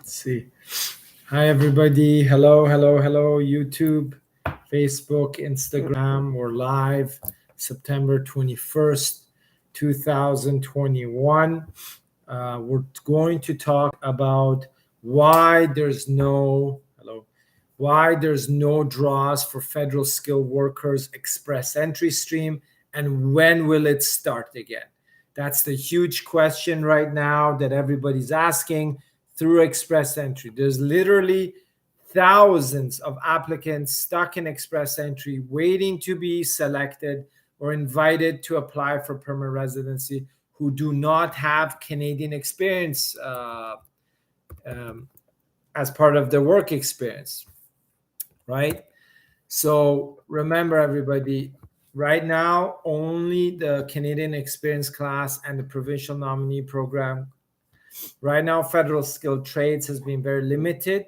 See. Hi, everybody. Hello, YouTube, Facebook, Instagram. We're live September 21st, 2021. We're going to talk about why there's no draws for federal skilled workers express entry stream, and when will it start again? That's the huge question right now that everybody's asking through express entry. There's literally thousands of applicants stuck in express entry waiting to be selected or invited to apply for permanent residency who do not have Canadian experience as part of their work experience, right? So remember, everybody, right now, only the Canadian experience class and the provincial nominee program. Right now, federal skilled trades has been very limited,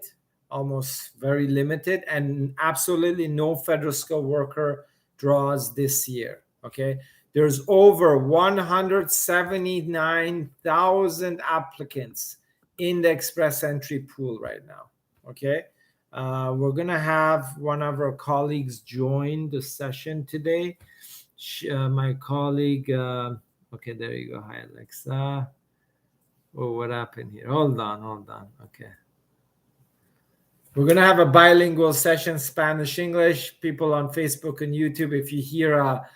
almost very limited, and absolutely no federal skilled worker draws this year, okay? There's over 179,000 applicants in the express entry pool right now, okay? We're going to have one of our colleagues join the session today. My colleague, okay, there you go. Hi, Alexa. Oh, what happened here? Hold on. Okay. We're going to have a bilingual session, Spanish-English. People on Facebook and YouTube, if you hear a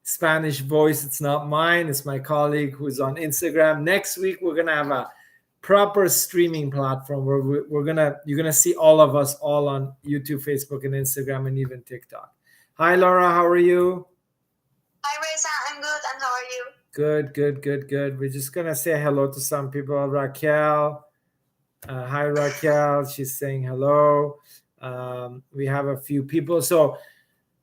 Spanish voice, it's not mine. It's my colleague who's on Instagram. Next week, we're going to have a proper streaming platform where you're gonna see all of us all on YouTube, Facebook, and Instagram, and even TikTok. Hi, Laura. How are you? Hi, Reza. I'm good. And how are you? Good. We're just gonna say hello to some people. Raquel. Hi, Raquel. She's saying hello. We have a few people. So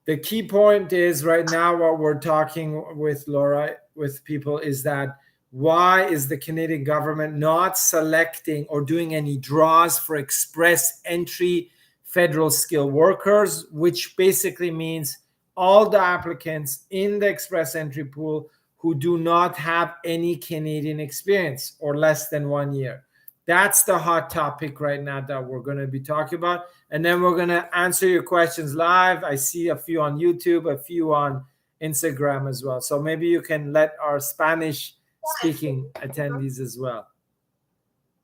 the key point is right now what we're talking with Laura, with people, is that why is the Canadian government not selecting or doing any draws for express entry federal skilled workers, which basically means all the applicants in the express entry pool who do not have any Canadian experience or less than 1 year. That's the hot topic right now that we're going to be talking about. And then we're going to answer your questions live. I see a few on YouTube, a few on Instagram as well. So maybe you can let our Spanish speaking attendees as well.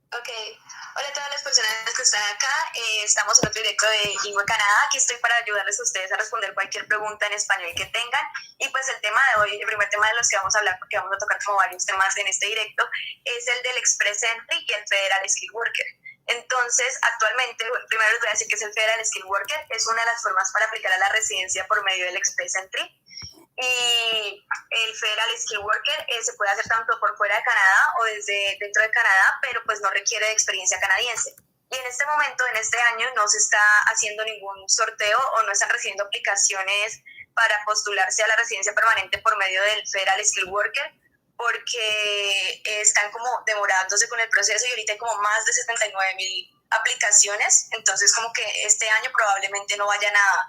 Okay. Hola a todas las personas que están acá. Estamos en otro directo de Lingua Canadá. Aquí estoy para ayudarles a ustedes a responder cualquier pregunta en español que tengan. Y pues el tema de hoy, el primer tema de los que vamos a hablar, porque vamos a tocar como varios temas en este directo, es el del Express Entry y el Federal Skilled Worker. Entonces, actualmente, primero les voy a decir que es el Federal Skilled Worker. Es una de las formas para aplicar a la residencia por medio del Express Entry. Y el Federal Skilled Worker se puede hacer tanto por fuera de Canadá o desde dentro de Canadá, pero pues no requiere de experiencia canadiense. Y en este momento, en este año, no se está haciendo ningún sorteo o no están recibiendo aplicaciones para postularse a la residencia permanente por medio del Federal Skilled Worker, porque están como demorándose con el proceso y ahorita hay como más de 79,000 aplicaciones, entonces como que este año probablemente no vayan a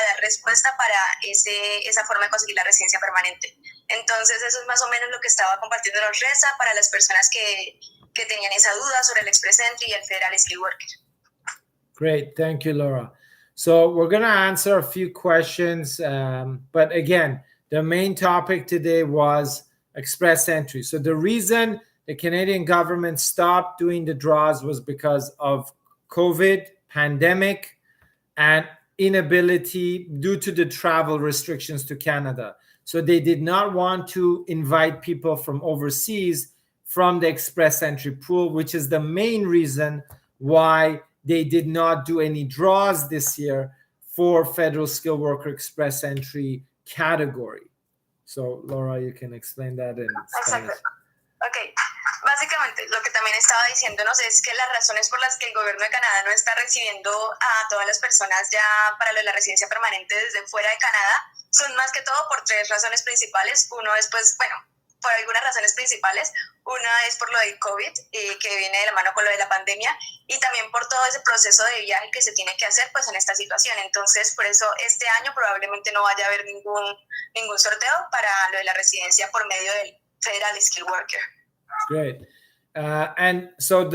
dar respuesta para esa forma de conseguir la residencia permanente. Entonces eso es más o menos lo que estaba compartiendo los Reza para las personas que tenían esa duda sobre el Express Entry y el Federal Skilled Worker. Great, thank you, Laura. So we're going to answer a few questions, but again, the main topic today was express entry. So the reason the Canadian government stopped doing the draws was because of COVID, pandemic, and inability due to the travel restrictions to Canada. So they did not want to invite people from overseas from the express entry pool, which is the main reason why they did not do any draws this year for federal skilled worker express entry category. So Laura, you can explain that in Spanish. Okay. Básicamente, lo que también estaba diciéndonos es que las razones por las que el gobierno de Canadá no está recibiendo a todas las personas ya para lo de la residencia permanente desde fuera de Canadá son más que todo por tres razones principales. Uno es, pues, bueno, por algunas razones principales. Una es por lo del COVID, que viene de la mano con lo de la pandemia, y también por todo ese proceso de viaje que se tiene que hacer pues en esta situación. Entonces, por eso este año probablemente no vaya a haber ningún sorteo para lo de la residencia por medio del Federal Skilled Worker. Great. And so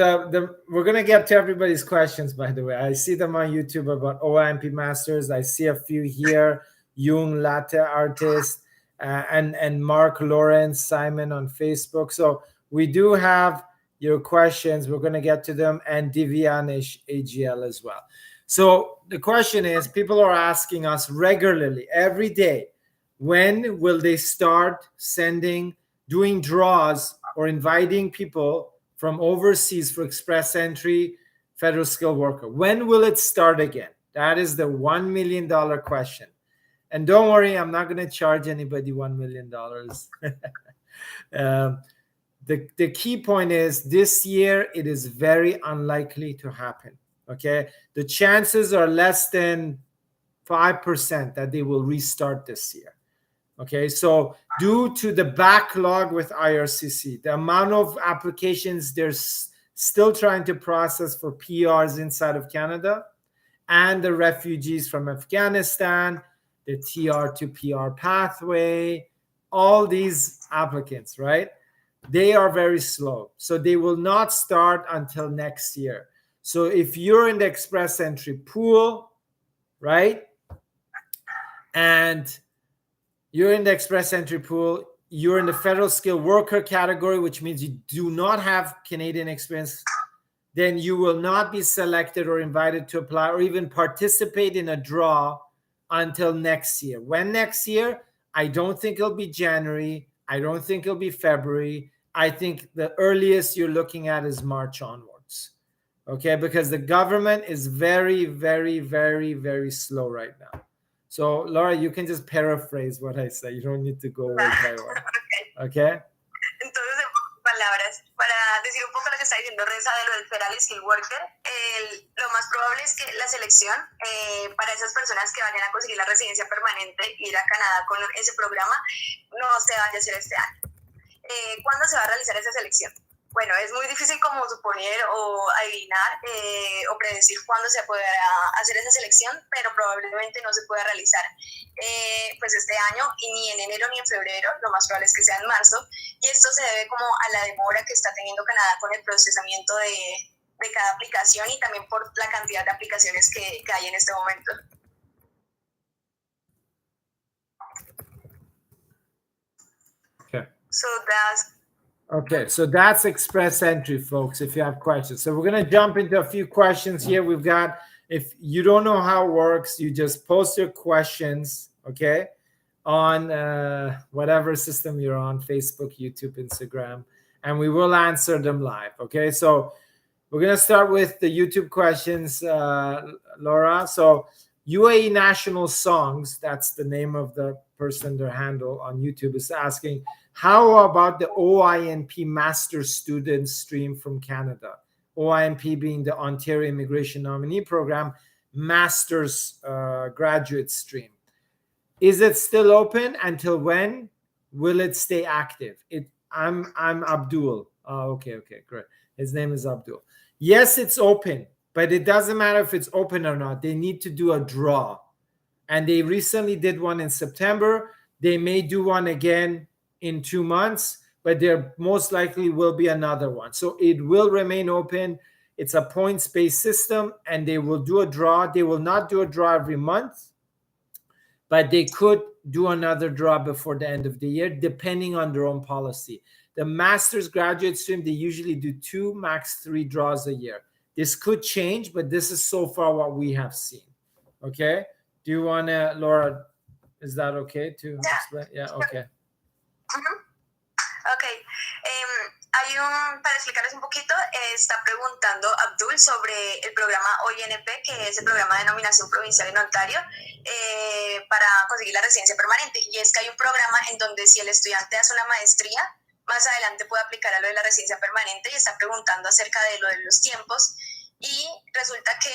we're going to get to everybody's questions, by the way. I see them on YouTube about OIMP Masters. I see a few here, Jung Latte Artist, and Mark Lawrence, Simon on Facebook. So we do have your questions. We're going to get to them, and Divyanish AGL as well. So the question is, people are asking us regularly, every day, when will they start doing draws or inviting people from overseas for express entry federal skilled worker? When will it start again? That is the $1 million question. And don't worry, I'm not going to charge anybody $1 million. The key point is, this year, it is very unlikely to happen. Okay? The chances are less than 5% that they will restart this year. Okay, so due to the backlog with IRCC, the amount of applications they're still trying to process for PRs inside of Canada, and the refugees from Afghanistan, the TR to PR pathway, all these applicants, right? They are very slow. So they will not start until next year. So if you're in the express entry pool, right, and you're in the express entry pool, you're in the federal skilled worker category, which means you do not have Canadian experience, then you will not be selected or invited to apply or even participate in a draw until next year. When next year? I don't think it'll be January. I don't think it'll be February. I think the earliest you're looking at is March onwards. Okay, because the government is very, very, very, very slow right now. So, Laura, you can just paraphrase what I say. You don't need to go word by word. Okay? Entonces, en pocas palabras, para decir un poco lo que está diciendo Reza de lo del Federal Skilled Worker, lo más probable es que la selección para esas personas que vayan a conseguir la residencia permanente, ir a Canadá con ese programa, no se vaya a hacer este año. ¿Cuándo se va a realizar esa selección? Bueno, es muy difícil como suponer o adivinar o predecir cuándo se podrá hacer esa selección, pero probablemente no se pueda realizar pues este año, y ni en enero ni en febrero. Lo más probable es que sea en marzo, y esto se debe como a la demora que está teniendo Canadá con el procesamiento de cada aplicación, y también por la cantidad de aplicaciones que hay en este momento. Okay. So so that's express entry, folks, if you have questions. So we're going to jump into a few questions here. We've got, if you don't know how it works, you just post your questions, okay, on whatever system you're on, Facebook, YouTube, Instagram, and we will answer them live, okay? So we're going to start with the YouTube questions, Laura. So UAE National Songs, that's the name of the person, their handle on YouTube, is asking, how about the OINP Master Student Stream from Canada? OINP being the Ontario Immigration Nominee Program, Master's Graduate Stream. Is it still open? Until when will it stay active? I'm Abdul. Oh, okay, great. His name is Abdul. Yes, it's open, but it doesn't matter if it's open or not. They need to do a draw. And they recently did one in September. They may do one again in 2 months, but there most likely will be another one. So it will remain open. It's a points-based system, and they will do a draw. They will not do a draw every month, but they could do another draw before the end of the year, depending on their own policy. The master's graduate stream, they usually do 2, max 3 draws a year. This could change, but this is so far what we have seen. Okay? Do you want to, Laura, is that okay to explain? Yeah, okay. Ok, para explicarles un poquito, está preguntando Abdul sobre el programa OINP, que es el programa de nominación provincial en Ontario, para conseguir la residencia permanente. Y es que hay un programa en donde si el estudiante hace una maestría, más adelante puede aplicar a lo de la residencia permanente, y está preguntando acerca de lo de los tiempos. Y resulta que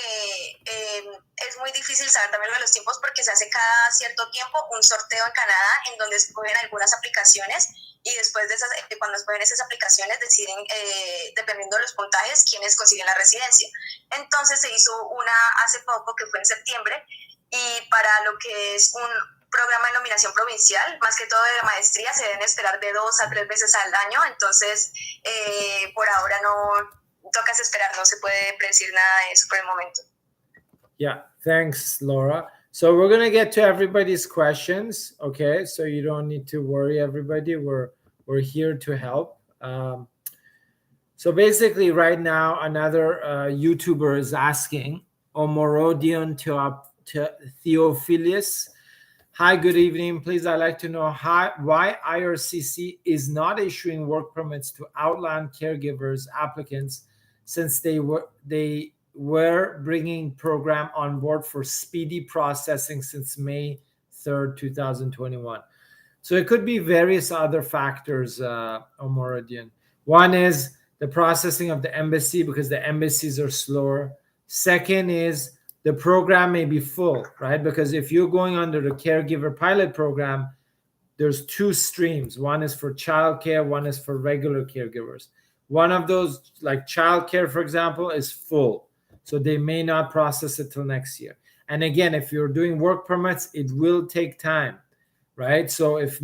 es muy difícil saber también lo de los tiempos, porque se hace cada cierto tiempo un sorteo en Canadá en donde escogen algunas aplicaciones, y después de cuando escogen esas aplicaciones deciden, dependiendo de los puntajes, quiénes consiguen la residencia. Entonces se hizo una hace poco, que fue en septiembre, y para lo que es programa de nominación provincial, más que todo de la maestría, se deben esperar de 2 a 3 veces al año, entonces por ahora no tocas esperar, no se puede predecir nada de eso por el momento. Yeah, thanks, Laura. So we're going to get to everybody's questions, okay? So you don't need to worry, everybody. We're here to help. So basically, right now, another YouTuber is asking, Omorodion to Theophilus. Hi, good evening. Please, I'd like to know why IRCC is not issuing work permits to outland caregivers applicants since they were bringing program on board for speedy processing since May 3rd, 2021. So it could be various other factors, Omorodion. One is the processing of the embassy because the embassies are slower. Second is the program may be full, right? Because if you're going under the caregiver pilot program, there's 2 streams. One is for childcare, one is for regular caregivers. One of those, like childcare, for example, is full. So they may not process it till next year. And again, if you're doing work permits, it will take time, right? So if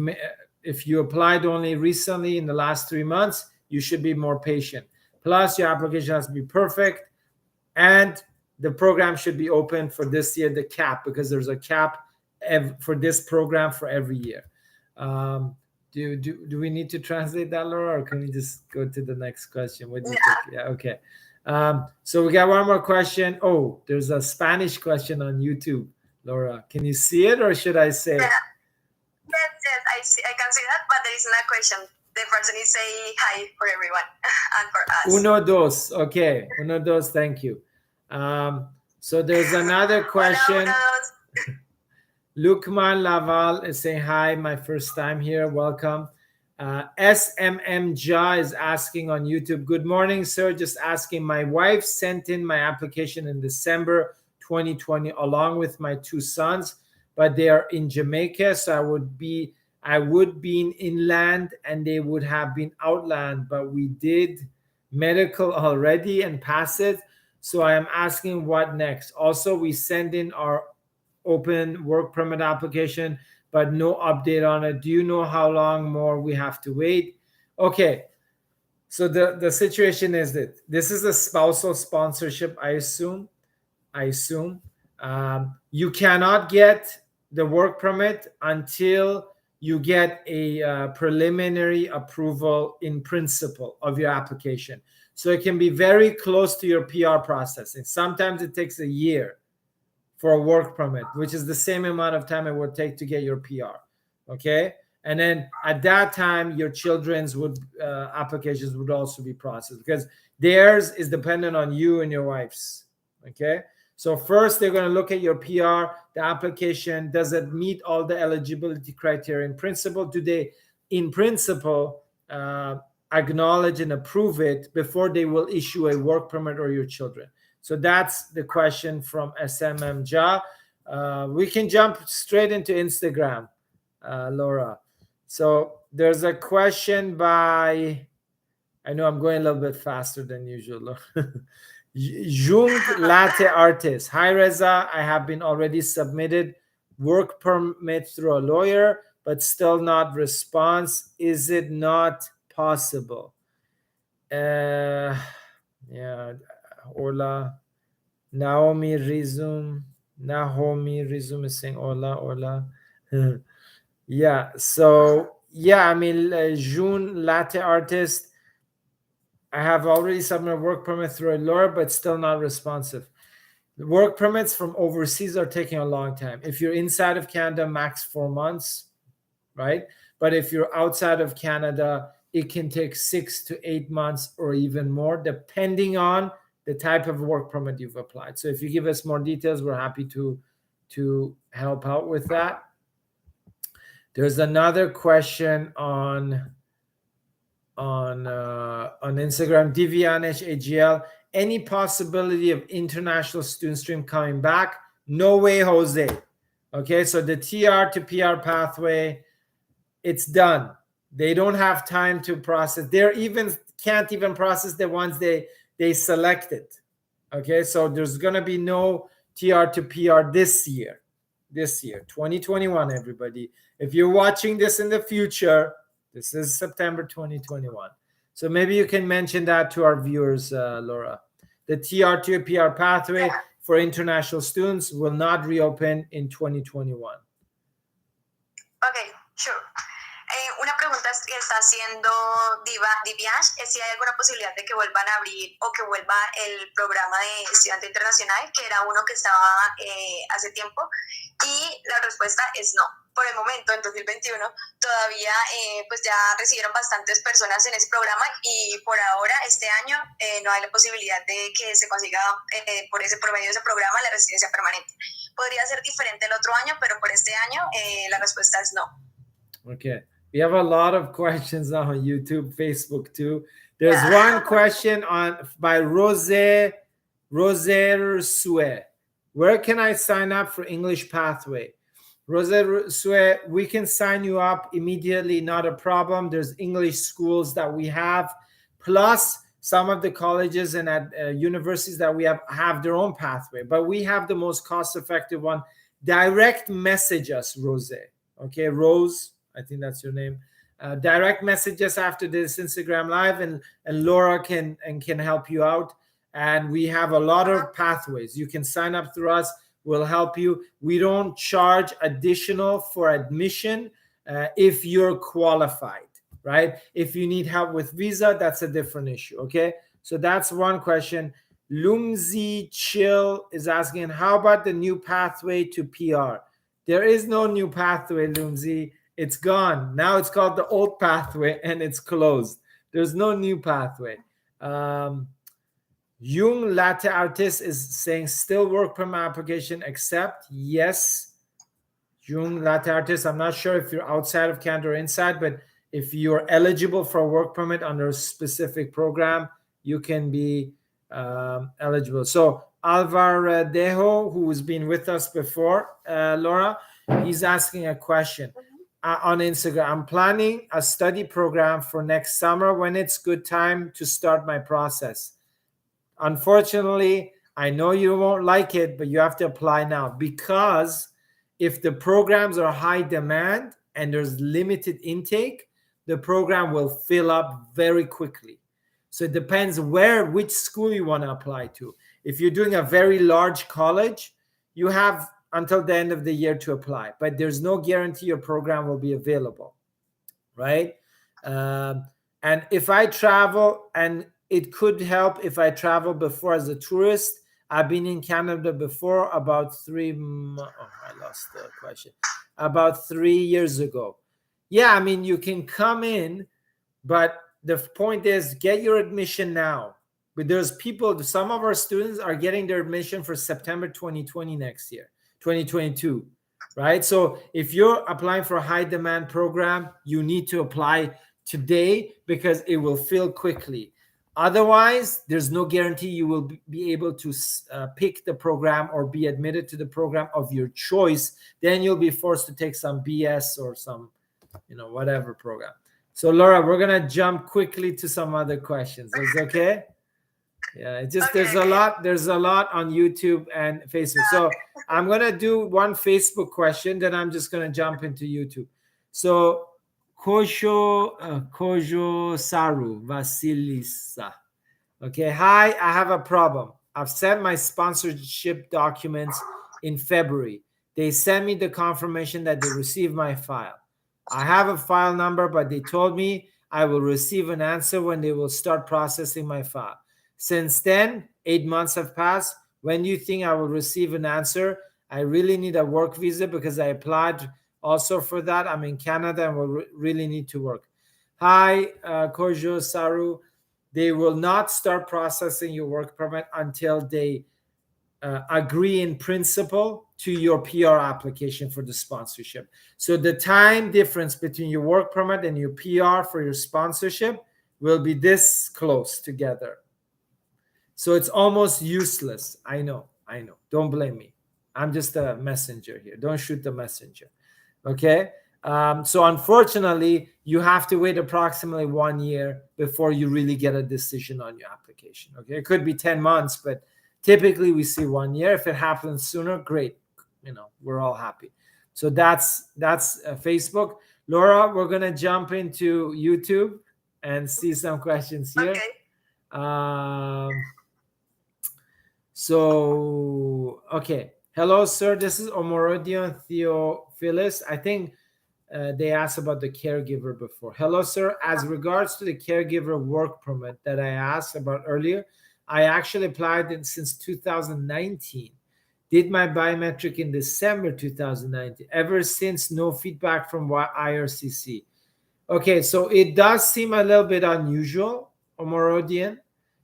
you applied only recently in the last 3 months, you should be more patient. Plus, your application has to be perfect, and the program should be open for this year, the cap, because there's a cap for this program for every year. Do we need to translate that, Laura, or can we just go to the next question? What do you think? Yeah, okay. So we got one more question. Oh, there's a Spanish question on YouTube, Laura. Can you see it, or should I say? Yeah. Yes, I can see that, but there is no question. The person is saying hi for everyone and for us. Uno, dos. Okay. Uno, dos. Thank you. So there's another question. Lukman Laval is saying hi, my first time here. Welcome. SMM Ja is asking on YouTube. Good morning, sir. Just asking. My wife sent in my application in December 2020 along with my 2 sons, but they are in Jamaica, so I would be in inland and they would have been outland, but we did medical already and pass it. So I am asking what next. Also, we send in our open work permit application, but no update on it. Do you know how long more we have to wait? Okay. So the situation is that this is a spousal sponsorship, I assume. You cannot get the work permit until you get a preliminary approval in principle of your application. So it can be very close to your PR processing. Sometimes it takes a year for a work permit, which is the same amount of time it would take to get your PR. Okay. And then at that time, your children's applications would also be processed because theirs is dependent on you and your wife's. Okay. So first, they're going to look at your PR, the application. Does it meet all the eligibility criteria in principle? Do they, in principle, acknowledge and approve it before they will issue a work permit or your children? So that's the question from SMM Ja. We can jump straight into Instagram, Laura. So there's a question by, I know I'm going a little bit faster than usual. Jung Latte Artist. Hi, Reza. I have been already submitted work permit through a lawyer, but still not response. Is it not possible? Yeah. Hola. Naomi Rizum is saying hola. Yeah. So, yeah, I mean, June Latte Artist, I have already submitted work permit through a lawyer, but still not responsive. The work permits from overseas are taking a long time. If you're inside of Canada, max 4 months, right? But if you're outside of Canada, it can take 6 to 8 months or even more, depending on the type of work permit you've applied. So if you give us more details, we're happy to help out with that. There's another question on Instagram, Divianesh AGL. Any possibility of international student stream coming back? No way, Jose. Okay, so the TR to PR pathway, it's done. They don't have time to process. Can't even process the ones they selected. Okay, so there's gonna be no TR to PR this year. this year, 2021, everybody. If you're watching this in the future, this is September 2021. So maybe you can mention that to our viewers, Laura. The TR to PR pathway for international students will not reopen in 2021. Okay, sure. Una pregunta que está haciendo Diviansh es si hay alguna posibilidad de que vuelvan a abrir o que vuelva el programa de estudiante internacional, que era uno que estaba hace tiempo, y la respuesta es no. Por el momento, en 2021, todavía pues ya recibieron bastantes personas en ese programa y por ahora, este año, no hay la posibilidad de que se consiga por medio de ese programa la residencia permanente. Podría ser diferente el otro año, pero por este año la respuesta es no. Okay. We have a lot of questions on YouTube, Facebook too. There's one question by Roser Sue. Where can I sign up for English pathway? Roser Sue, we can sign you up immediately, not a problem. There's English schools that we have, plus some of the colleges and universities that we have their own pathway, but we have the most cost-effective one. Direct message us, Rose. Okay, Rose, I think that's your name. Direct message us after this Instagram live, and Laura can help you out. And we have a lot of pathways. You can sign up through us. We'll help you. We don't charge additional for admission if you're qualified, right? If you need help with visa, that's a different issue, okay? So that's one question. Lumzi Chill is asking, how about the new pathway to PR? There is no new pathway, Lumzi. It's gone. Now it's called the old pathway and it's closed. There's no new pathway. Jung Latte Artist is saying still work permit application accept. Yes. Jung Latte Artist, I'm not sure if you're outside of Canada or inside, but if you're eligible for a work permit under a specific program, you can be eligible. So Alvar Dejo, who has been with us before, Laura, he's asking a question on Instagram. I'm planning a study program for next summer. When it's good time to start my process? Unfortunately, I know you won't like it, but you have to apply now, because if the programs are high demand and there's limited intake, the program will fill up very quickly. So it depends which school you want to apply to. If you're doing a very large college, you have until the end of the year to apply, but there's no guarantee your program will be available, right? And if I travel, and it could help if I travel before as a tourist. I've been in Canada before about 3 years ago. Yeah, I mean, you can come in, but the point is get your admission now. But there's people, some of our students are getting their admission for September 2020 next year, 2022, right? So if you're applying for a high demand program, you need to apply today because it will fill quickly. Otherwise, there's no guarantee you will be able to pick the program or be admitted to the program of your choice. Then you'll be forced to take some BS or some, whatever program. So Laura, we're going to jump quickly to some other questions. Is it okay? Yeah, it's just, there's a lot on YouTube and Facebook. So I'm going to do one Facebook question, then I'm just going to jump into YouTube. So Kojo Saru Vasilisa. Okay, hi, I have a problem. I've sent my sponsorship documents in February. They sent me the confirmation that they received my file. I have a file number, but they told me I will receive an answer when they will start processing my file. Since then, 8 months have passed. When do you think I will receive an answer? I really need a work visa because I applied also for that. I'm in Canada and will really need to work. Hi, Kojo Saru. They will not start processing your work permit until they agree in principle to your PR application for the sponsorship. So the time difference between your work permit and your PR for your sponsorship will be this close together. So it's almost useless. I know. Don't blame me. I'm just a messenger here. Don't shoot the messenger. Okay. So unfortunately, you have to wait approximately 1 year before you really get a decision on your application. Okay. It could be 10 months, but typically we see 1 year. If it happens sooner, great. we're all happy. So that's Facebook. Laura, we're gonna jump into YouTube and see some questions here. Okay. So, okay. Hello, sir. This is Omorodion Theophilus. I think they asked about the caregiver before. Hello, sir. As regards to the caregiver work permit that I asked about earlier, I actually applied it since 2019. Did my biometric in December 2019. Ever since, no feedback from IRCC. Okay, so it does seem a little bit unusual, Omorodian.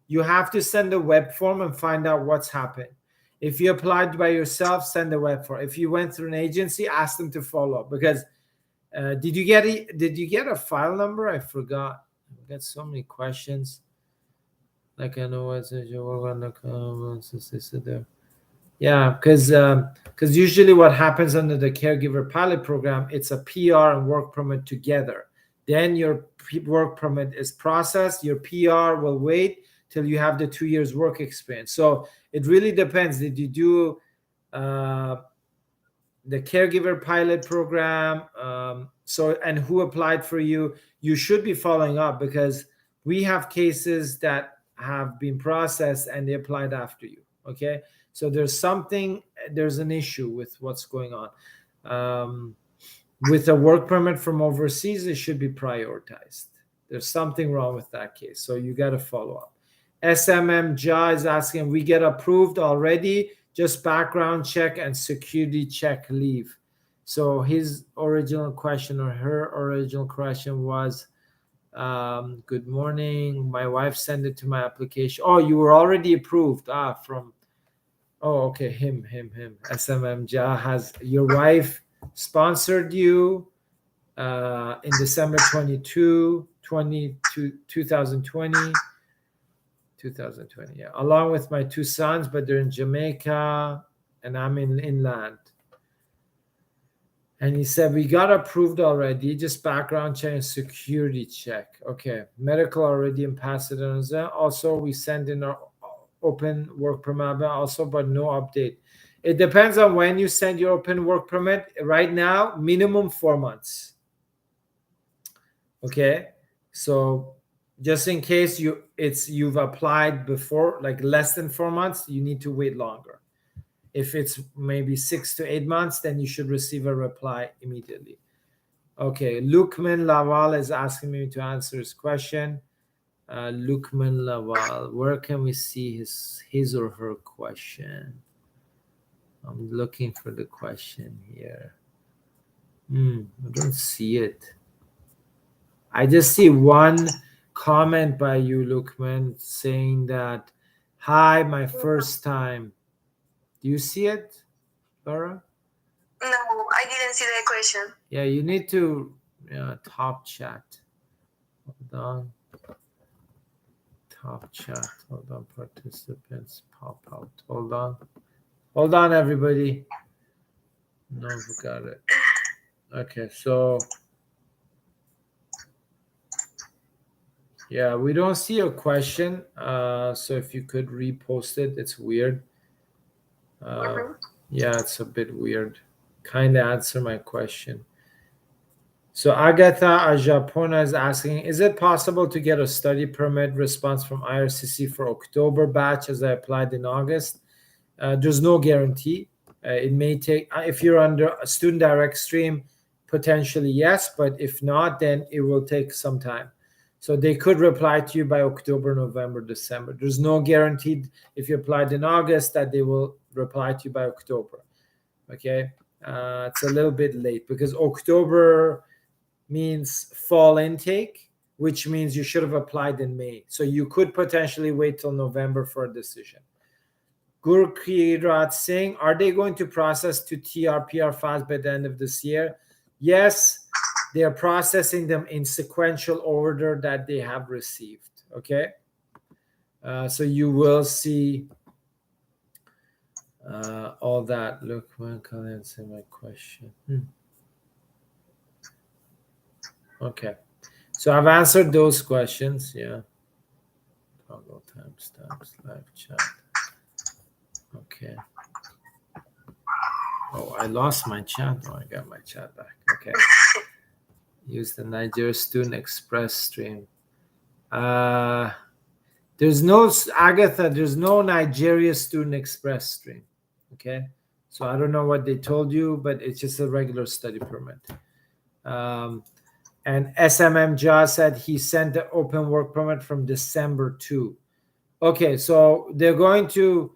You have to send a web form and find out what's happened. If you applied by yourself, send a web form. If you went through an agency, ask them to follow up. Because did you get a file number? I forgot. I've got so many questions. Like I know what's there. Yeah, because usually what happens under the caregiver pilot program, it's a PR and work permit together. Then your work permit is processed. Your PR will wait till you have the 2 years work experience. So it really depends. Did you do the caregiver pilot program? And who applied for you? You should be following up, because we have cases that have been processed and they applied after you. Okay, so there's an issue with what's going on. With a work permit from overseas, it should be prioritized. There's something wrong with that case, so you got to follow up. SMM Ja is asking, we get approved already, just background check and security check leave. So his original question, or her original question was, good morning, my wife sent it to my application. Oh, you were already approved. Okay, him. SMM Ja has, your wife sponsored you in December 2020, yeah, along with my 2 sons, but they're in Jamaica and I'm in inland. And he said, we got approved already, just background check and security check. Okay, medical already in Pasadena. Also, we send in our open work permit also, but no update. It depends on when you send your open work permit. Right now, minimum 4 months. Okay, so just in case you've applied before, like less than 4 months, you need to wait longer. If it's maybe 6 to 8 months, then you should receive a reply immediately. Okay, Lukman Laval is asking me to answer his question. Lukman Laval, where can we see his or her question? I'm looking for the question here. I don't see it. I just see one comment by you, Lukman, saying that, hi, my first time. Do you see it, Laura? No, I didn't see the question. Yeah, you need to top chat. Hold on. Top chat. Hold on, participants pop out. Hold on, everybody. No, we got it. Okay, so yeah, we don't see a question. So if you could repost it, it's weird. Yeah, it's a bit weird. Kind of answer my question. So Agatha Ajapona is asking, is it possible to get a study permit response from IRCC for October batch as I applied in August? There's no guarantee. It may take, if you're under a student direct stream, potentially yes, but if not, then it will take some time. So they could reply to you by October, November, December. There's no guarantee if you applied in August that they will reply to you by October. Okay, it's a little bit late because October means fall intake, which means you should have applied in May. So you could potentially wait till November for a decision. Gurkirat Singh, are they going to process to TRPR files by the end of this year? Yes, they are processing them in sequential order that they have received. Okay, so you will see all that. Look, one can answer my question. Okay, so I've answered those questions. Yeah. Toggle timestamps, live chat. Okay. Oh, I lost my chat. Oh, I got my chat back. Okay. Use the Nigeria Student Express stream. There's no, Agatha, there's no Nigeria Student Express stream. Okay. So I don't know what they told you, but it's just a regular study permit. And SMM Ja said he sent the open work permit from December 2. Okay, so they're going to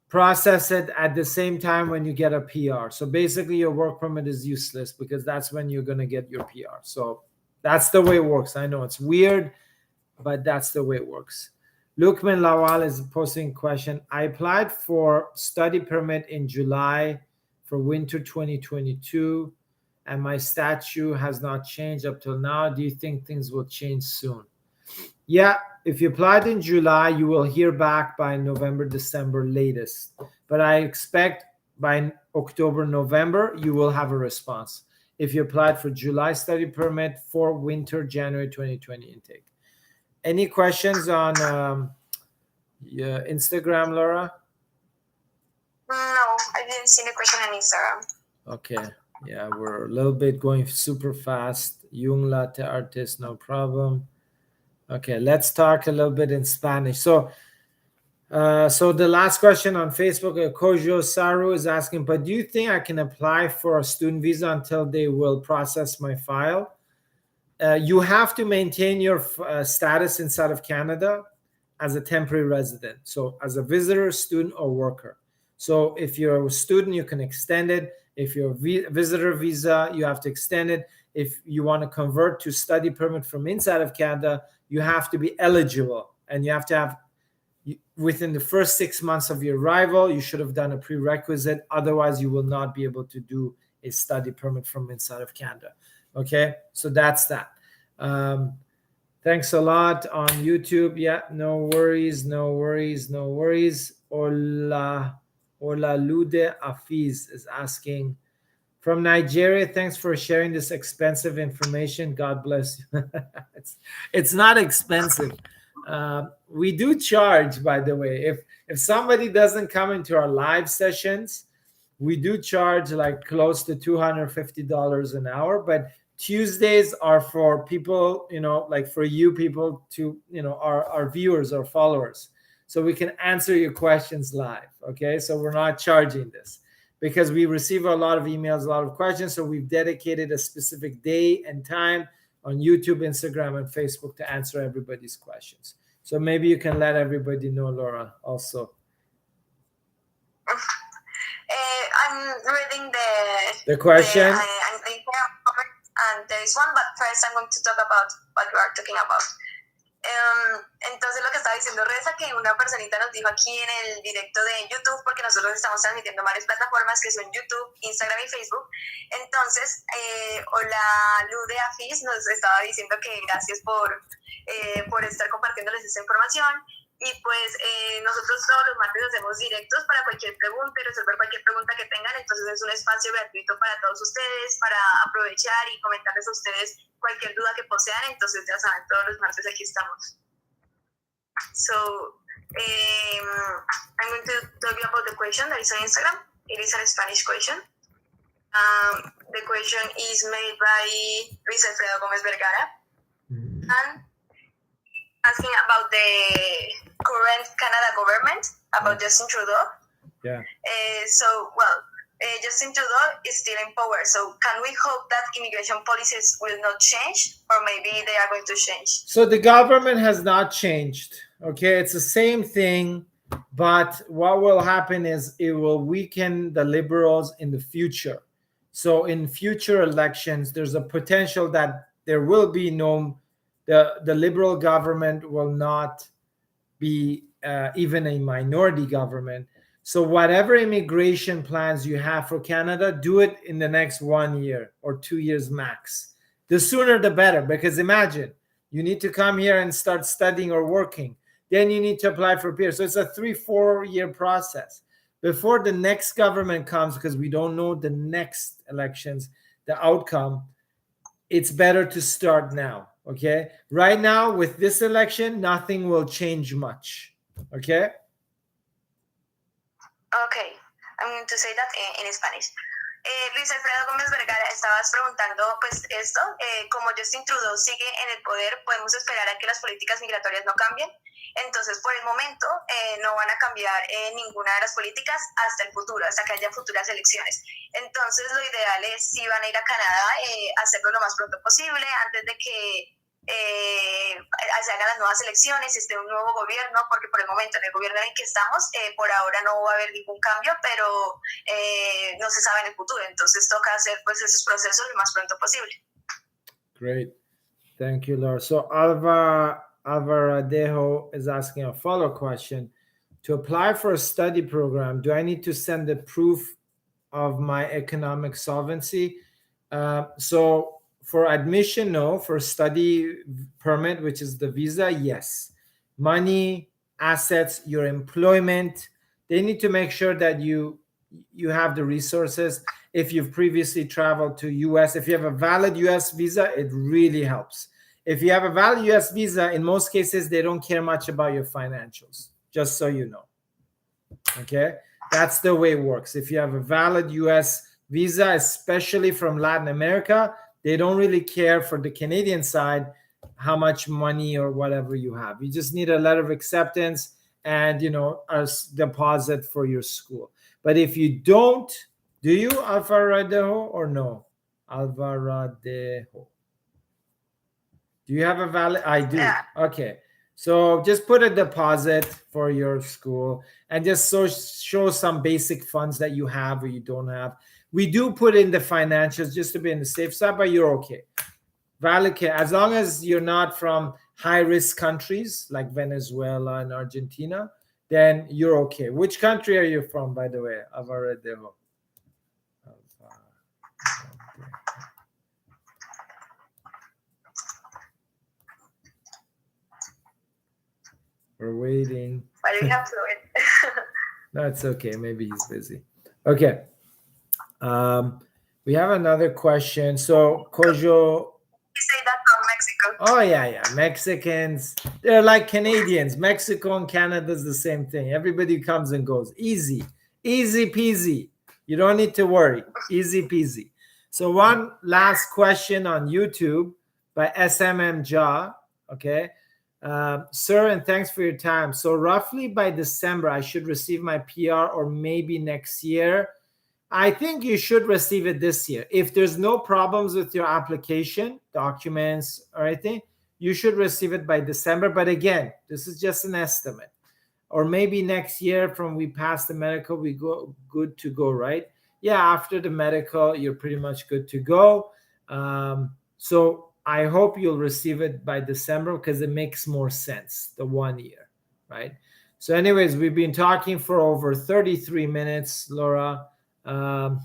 process it at the same time when you get a PR. So basically your work permit is useless because that's when you're going to get your PR. So that's the way it works. I know it's weird, but that's the way it works. Lukman Lawal is posting a question. I applied for study permit in July for winter 2022, and my statute has not changed up till now. Do you think things will change soon? Yeah, if you applied in July, you will hear back by November, December latest. But I expect by October, November, you will have a response if you applied for July study permit for winter, January 2020 intake. Any questions on Instagram, Laura? No, I didn't see the question on Instagram. Okay. Yeah, we're a little bit going super fast. Yung latte artist, no problem. Okay, let's talk a little bit in Spanish. So the last question on Facebook, Kojo Saru is asking, but do you think I can apply for a student visa until they will process my file? You have to maintain your status inside of Canada as a temporary resident. So as a visitor, student, or worker. So if you're a student, you can extend it. If you're a visitor visa, you have to extend it. If you want to convert to study permit from inside of Canada, you have to be eligible. And you have to have, within the first 6 months of your arrival, you should have done a prerequisite. Otherwise, you will not be able to do a study permit from inside of Canada. Okay, so that's that. Thanks a lot on YouTube. Yeah, no worries, no worries, no worries. Hola Lude Afiz is asking, from Nigeria, thanks for sharing this expensive information. God bless you. It's not expensive. We do charge, by the way. If somebody doesn't come into our live sessions, we do charge like close to $250 an hour. But Tuesdays are for people, like for you people to, our viewers or followers. So we can answer your questions live. Okay. So we're not charging this because we receive a lot of emails, a lot of questions. So we've dedicated a specific day and time on YouTube, Instagram, and Facebook to answer everybody's questions. So maybe you can let everybody know, Laura, also. I'm reading the question. And there is one, but first I'm going to talk about what we are talking about. Entonces lo que estaba diciendo Reza, que una personita nos dijo aquí en el directo de YouTube, porque nosotros estamos transmitiendo en varias plataformas que son YouTube, Instagram y Facebook. Entonces, hola Lude Afis nos estaba diciendo que gracias por estar compartiéndoles esta información. Y pues nosotros todos los martes hacemos directos para cualquier pregunta y resolver cualquier pregunta que tengan. Entonces es un espacio gratuito para todos ustedes, para aprovechar y comentarles a ustedes cualquier duda que posean. Entonces ya saben, todos los martes aquí estamos. So I'm going to tell you about the question that is on Instagram. It is a Spanish question. The question is made by Luis Alfredo Gomez Vergara. And asking about the current Canada government, about Justin Trudeau. Yeah. Justin Trudeau is still in power. So can we hope that immigration policies will not change, or maybe they are going to change? So the government has not changed. Okay, it's the same thing, but what will happen is it will weaken the Liberals in the future. So in future elections, there's a potential that there will be no. The Liberal government will not be even a minority government. So whatever immigration plans you have for Canada, do it in the next 1 year or 2 years max. The sooner the better, because imagine you need to come here and start studying or working. Then you need to apply for PR. So it's a 3-4 year process before the next government comes, because we don't know the next elections, the outcome. It's better to start now. Okay, right now with this election, nothing will change much. Okay. Okay. I'm going to say that in Spanish. Luis Alfredo Gómez Vergara, estabas preguntando, pues esto, como Justin Trudeau sigue en el poder, podemos esperar a que las políticas migratorias no cambien. Entonces, por el momento, no van a cambiar ninguna de las políticas hasta el futuro, hasta que haya futuras elecciones. Entonces, lo ideal es, si van a ir a Canadá, hacerlo lo más pronto posible, antes de que se hagan las nuevas elecciones, esté un nuevo gobierno, porque por el momento en el gobierno en el que estamos, por ahora no va a haber ningún cambio, pero no se sabe en el futuro, entonces toca hacer pues esos procesos lo más pronto posible. Great, thank you, Laura. So Alvaradejo is asking a follow-up question. To apply for a study program, do I need to send the proof of my economic solvency? So for admission, no. For study permit, which is the visa, yes. Money, assets, your employment, they need to make sure that you have the resources. If you've previously traveled to US, if you have a valid US visa, it really helps. If you have a valid US visa, in most cases, they don't care much about your financials, just so you know. Okay? That's the way it works. If you have a valid US visa, especially from Latin America, they don't really care for the Canadian side how much money or whatever you have. You just need a letter of acceptance and, a deposit for your school. But if you don't, do you, Alvaradejo, or no? Alvaradejo. Do you have a valid? I do. Yeah. Okay. So just put a deposit for your school and just show some basic funds that you have or you don't have. We do put in the financials just to be in the safe side, but you're okay. Valid care, as long as you're not from high-risk countries like Venezuela and Argentina, then you're okay. Which country are you from, by the way, Alvaradejo? We're waiting. Why do you have to wait? No, it's okay. Maybe he's busy. Okay. We have another question. So, Kojo. You say that from Mexico. Oh, yeah. Mexicans, they're like Canadians. Mexico and Canada is the same thing. Everybody comes and goes. Easy peasy. You don't need to worry. Easy peasy. So one last question on YouTube by SMM Ja. Okay. Sir, and thanks for your time. So roughly by December, I should receive my PR, or maybe next year. I think you should receive it this year. If there's no problems with your application, documents, or anything, you should receive it by December. But again, this is just an estimate. Or maybe next year from we pass the medical, we go good to go, right? Yeah, after the medical, you're pretty much good to go. So I hope you'll receive it by December because it makes more sense, the 1 year, right? So anyways, we've been talking for over 33 minutes, Laura. No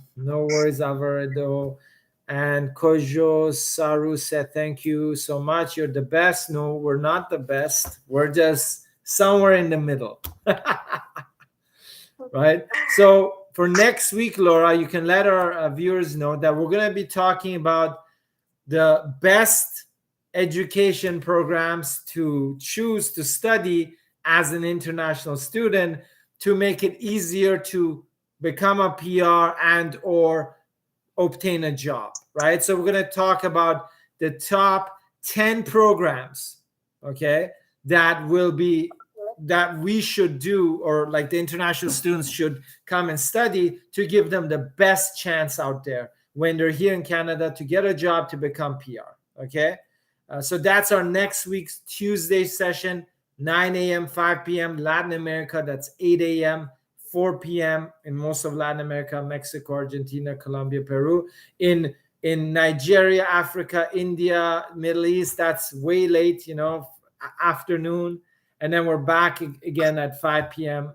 worries, Alvarado. And Kojo Saru said, thank you so much. You're the best. No, we're not the best. We're just somewhere in the middle. Right? So for next week, Laura, you can let our viewers know that we're going to be talking about the best education programs to choose to study as an international student to make it easier to become a PR and or obtain a job, right? So we're going to talk about the top 10 programs, okay, that we should do, or like the international students should come and study to give them the best chance out there when they're here in Canada to get a job to become PR, okay? So that's our next week's Tuesday session, 9 a.m., 5 p.m. Latin America, that's 8 a.m., 4 p.m. in most of Latin America, Mexico, Argentina, Colombia, Peru. In Nigeria, Africa, India, Middle East, that's way late, afternoon. And then we're back again at 5 p.m.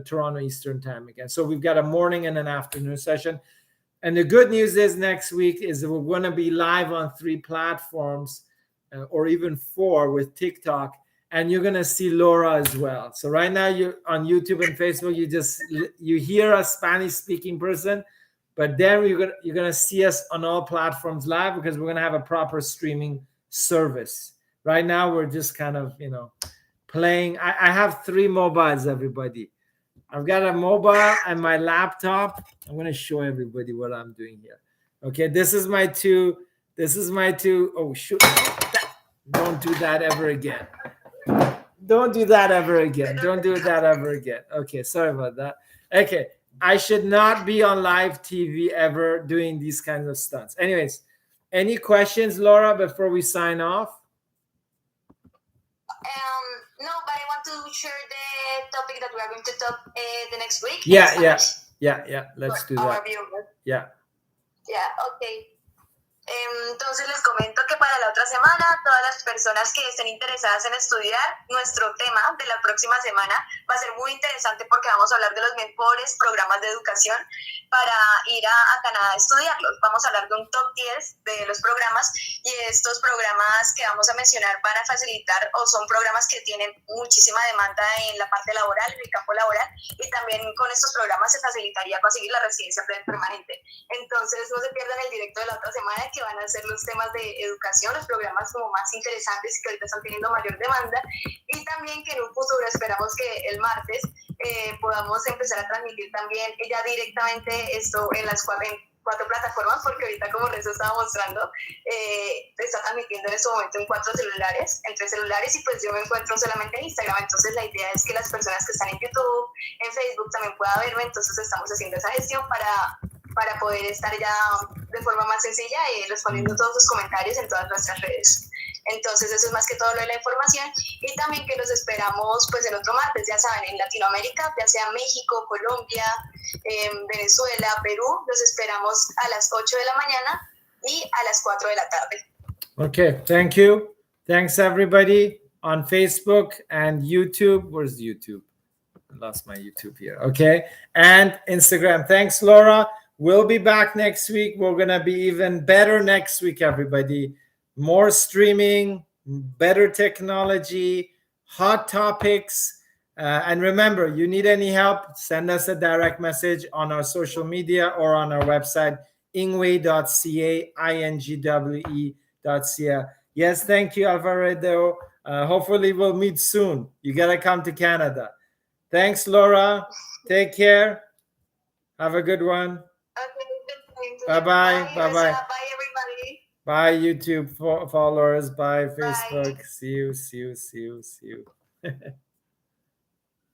Toronto Eastern Time again. So we've got a morning and an afternoon session. And the good news is next week is that we're going to be live on 3 platforms or even 4 with TikTok. And you're going to see Laura as well. So right now you're on YouTube and Facebook, you hear a Spanish speaking person, but then you're going to see us on all platforms live because we're going to have a proper streaming service. Right now we're just kind of, playing. I have 3 mobiles, everybody. I've got a mobile and my laptop. I'm going to show everybody what I'm doing here. Okay, this is my two. Oh, shoot. Don't do that ever again. Don't do that ever again. Don't do that ever again. Okay, sorry about that. Okay, I should not be on live TV ever doing these kinds of stunts. Anyways, any questions, Laura, before we sign off? No, but I want to share the topic that we are going to talk the next week. Yeah. Let's do that. Yeah. Yeah, okay. Entonces les comento que para la otra semana, todas las personas que estén interesadas en estudiar, nuestro tema de la próxima semana va a ser muy interesante porque vamos a hablar de los mejores programas de educación para ir a Canadá a estudiarlos. Vamos a hablar de un top 10 de los programas y estos programas que vamos a mencionar van a facilitar o son programas que tienen muchísima demanda en la parte laboral, en el campo laboral, y también con estos programas se facilitaría conseguir la residencia permanente. Entonces no se pierdan el directo de la otra semana, que van a ser los temas de educación, los programas como más interesantes que ahorita están teniendo mayor demanda, y también que en un futuro esperamos que el martes podamos empezar a transmitir también ya directamente esto en las cuatro plataformas, porque ahorita, como Renzo estaba mostrando, está transmitiendo en este momento en 4 celulares, en 3 celulares, y pues yo me encuentro solamente en Instagram. Entonces la idea es que las personas que están en YouTube, en Facebook también puedan verme. Entonces estamos haciendo esa gestión para poder estar ya de forma más sencilla respondiendo todos sus comentarios en todas nuestras redes. Entonces eso es más que todo lo de la información, y también que los esperamos pues el otro martes, ya saben, en Latinoamérica, ya sea México, Colombia, Venezuela, Perú, los esperamos a las 8 de la mañana y a las 4 de la tarde. Okay, thank you. Thanks everybody on Facebook and YouTube. Where's YouTube? I lost my YouTube here. Okay, and Instagram. Thanks, Laura. We'll be back next week. We're going to be even better next week, everybody. More streaming, better technology, hot topics. And remember, you need any help, send us a direct message on our social media or on our website, ingwe.ca, ingwe.ca. Yes, thank you, Alvarado. Hopefully we'll meet soon. You got to come to Canada. Thanks, Laura. Take care. Have a good one. Okay, bye-bye. Bye-bye. Bye, everybody. Bye, YouTube followers. Bye, Facebook. Bye. See you.